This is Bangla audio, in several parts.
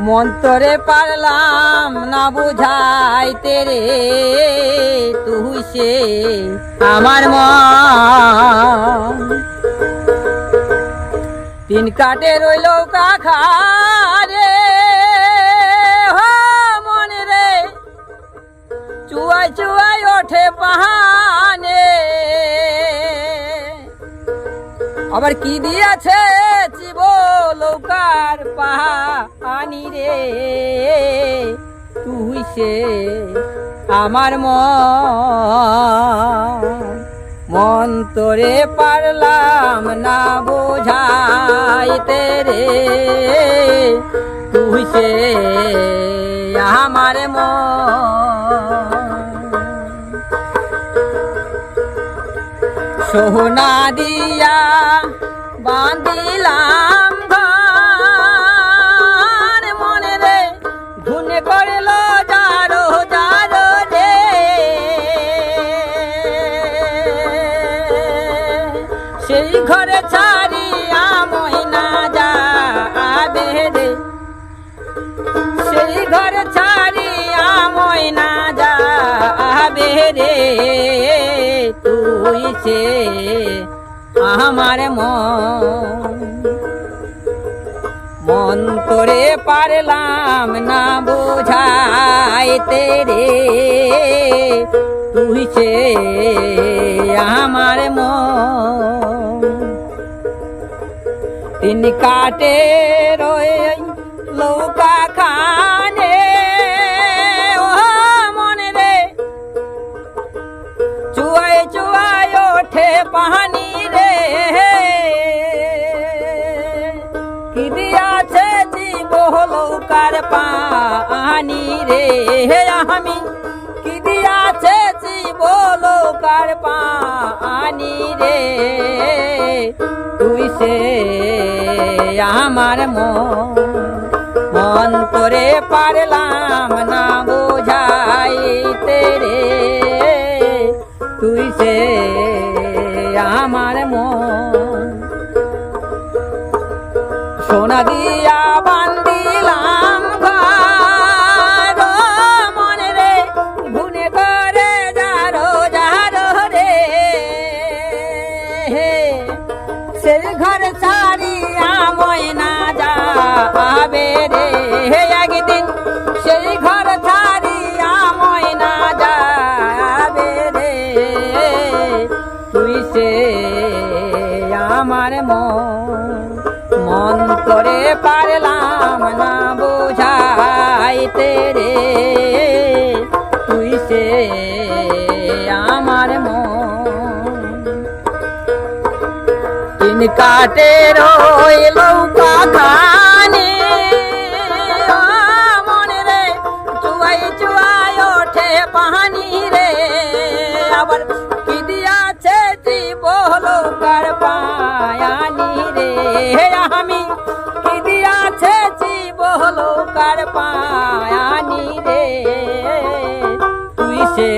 মন্তরে পারলাম না বুঝাইতে রে তুই সে আমার মন। তিন কাটে রইল কাখারে মনে রে, চুয়াই চুয়াই ওঠে পাহানে। আবার কি দিয়াছে চিব লৌকার পাহানি রে তুই সে আমার মন তোরে পারলাম না বোঝাইতে রে তুই সে আমার সোহনা দিয়া বাঁধিলাম ঘর মনে রে, ঘুনে করল যারো যারো রে। সেই ঘরে ছাড়িয়া ময়না যাবে রে, সেই ঘরে ছাড়িয়া ময়না যাবে রে তুই সে আমার মন তোরে পারলাম না বোঝাইতে রে তুই সে আমার তিন কাটে রয়ে লৌকা খানে মনে রে, চুয়াই চুয়াই ওঠে পাহানি রে। কি দিয়াছে জীব লৌকার পাহানি রে আমি, কি দিয়াছে জীব লৌকার পাহানি রে তুই সে আমার মন তোরে পারলাম না বোঝাইতে রে তুই সে আমার সোনা দিয়া বান্দিলাম ঘর মনে রে, ঘুনে করে যারো যারো রে। সেই ঘর ছাড়িয়া ময়না যাবে রে একদিন, সেই ঘর ছাড়িয়া ময়না যাবে রে তুই সে আমার মন করে পারলাম না বোঝাইতে রে তুই সে আমার তিন কাটে রইল কাখানে মনে রে, চুয়াই চুয়াই ওঠে পাহানি রে। আবার কি দিয়াছে জীব লৌকার পায়ানি রে আমি, কি দিয়াছে জীব লৌকার পায়ানি রে তুই সে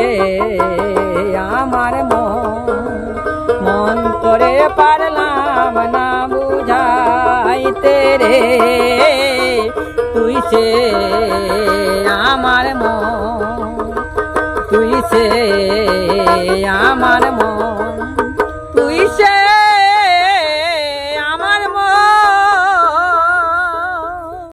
আমার মন তোরে পারলাম না বুঝাইতে রে তুই সে